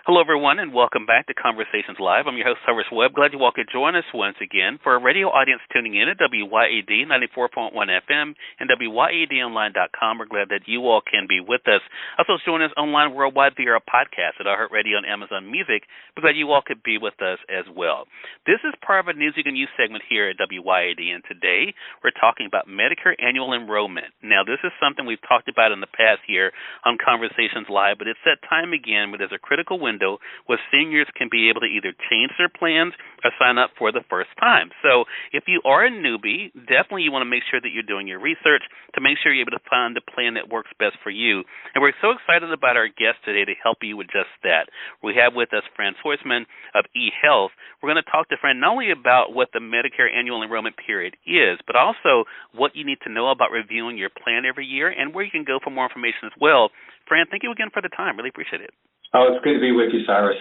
Hello, everyone, and welcome back to Conversations Live. I'm your host, Cyrus Webb. Glad you all could join us once again. For our radio audience tuning in at WYAD 94.1 FM and WYADonline.com, we're glad that you all can be with us. Also, join us online worldwide via our podcast at iHeartRadio and Amazon Music. We're glad you all could be with us as well. This is part of a News You Can Use segment here at WYAD, and today we're talking about Medicare annual enrollment. Now, this is something we've talked about in the past here on Conversations Live, but it's that time again where there's a critical window where seniors can be able to either change their plans or sign up for the first time. So if you are a newbie, definitely you want to make sure that you're doing your research to make sure you're able to find the plan that works best for you. And we're so excited about our guest today to help you with just that. We have with us Fran Soistman of eHealth. We're going to talk to Fran not only about what the Medicare annual enrollment period is, but also what you need to know about reviewing your plan every year and where you can go for more information as well. Fran, thank you again for the time. Really appreciate it. Oh, it's good to be with you, Cyrus.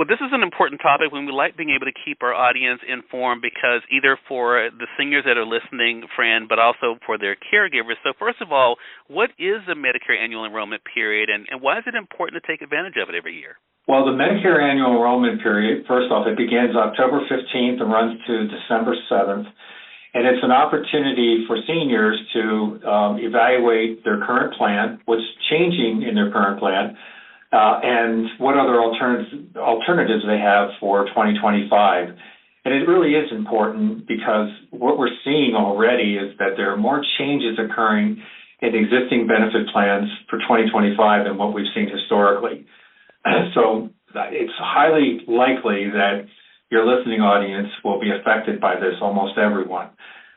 Well, this is an important topic when we like being able to keep our audience informed because either for the seniors that are listening, Fran, but also for their caregivers. So first of all, what is the Medicare annual enrollment period, and why is it important to take advantage of it every year? Well, the Medicare annual enrollment period, first off, it begins October 15th and runs to December 7th. And it's an opportunity for seniors to evaluate their current plan, what's changing in their current plan, and what other alternatives they have for 2025. And it really is important because what we're seeing already is that there are more changes occurring in existing benefit plans for 2025 than what we've seen historically. So it's highly likely that your listening audience will be affected by this, almost everyone.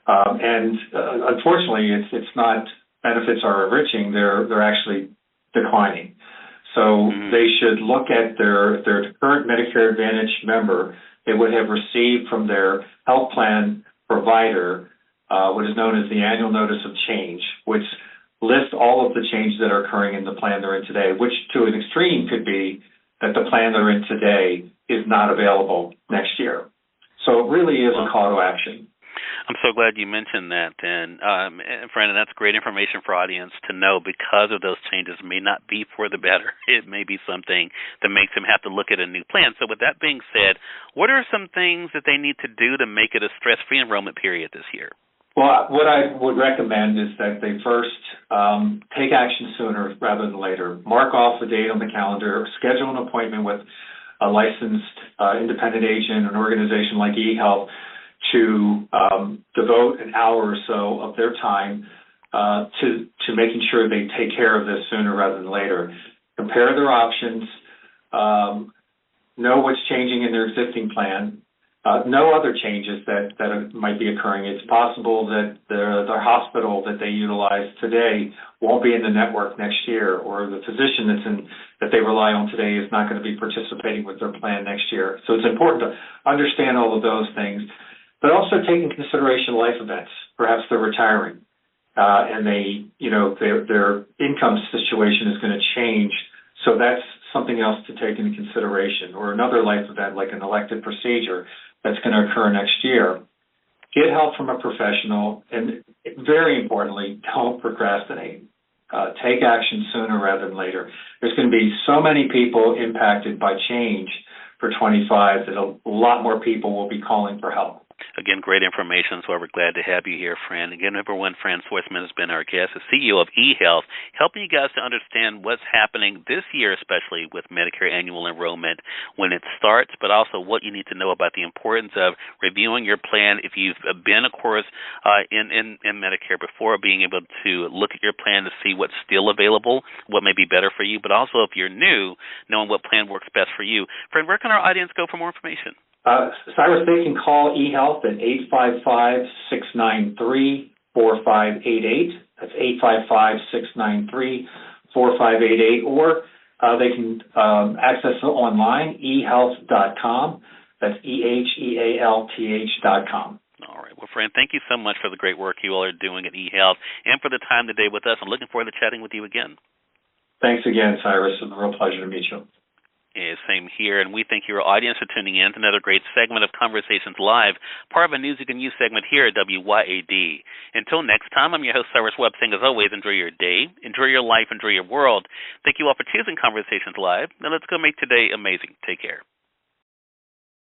Unfortunately, it's not benefits are enriching, they're actually declining. So they should look at their current Medicare Advantage member they would have received from their health plan provider, what is known as the annual notice of change, which lists all of the changes that are occurring in the plan they're in today, which to an extreme could be that the plan they're in today is not available next year. So it really is a call to action. I'm so glad you mentioned that, and Fran, that's great information for our audience to know because of those changes may not be for the better. It may be something that makes them have to look at a new plan. So with that being said, what are some things that they need to do to make it a stress-free enrollment period this year? Well, what I would recommend is that they first take action sooner rather than later. Mark off a date on the calendar, schedule an appointment with a licensed independent agent, an organization like eHealth, to devote an hour or so of their time to making sure they take care of this sooner rather than later. Compare their options, know what's changing in their existing plan, know other changes that might be occurring. It's possible that their hospital that they utilize today won't be in the network next year, or the physician that they rely on today is not going to be participating with their plan next year. So it's important to understand all of those things. But also take into consideration life events. Perhaps they're retiring, and their income situation is going to change. So that's something else to take into consideration. Or another life event, like an elective procedure, that's going to occur next year. Get help from a professional, and very importantly, don't procrastinate. Take action sooner rather than later. There's going to be so many people impacted by change for 25 that a lot more people will be calling for help. Again, great information, so we're glad to have you here, Fran. Again, number one, Fran Soistman has been our guest, the CEO of eHealth, helping you guys to understand what's happening this year, especially with Medicare annual enrollment when it starts, but also what you need to know about the importance of reviewing your plan. If you've been, of course, in Medicare before, being able to look at your plan to see what's still available, what may be better for you, but also if you're new, knowing what plan works best for you. Fran, where can our audience go for more information? Cyrus, they can call eHealth at 855-693-4588. That's 855-693-4588. Or they can access it online, eHealth.com. That's EHEALTH.com. All right. Well, Fran, thank you so much for the great work you all are doing at eHealth and for the time today with us. I'm looking forward to chatting with you again. Thanks again, Cyrus. It's a real pleasure to meet you. Yeah, same here, and we thank your audience for tuning in to another great segment of Conversations Live, part of a Music and You segment here at WYAD. Until next time, I'm your host, Cyrus Webb, saying as always, enjoy your day, enjoy your life, enjoy your world. Thank you all for choosing Conversations Live. Now let's go make today amazing. Take care.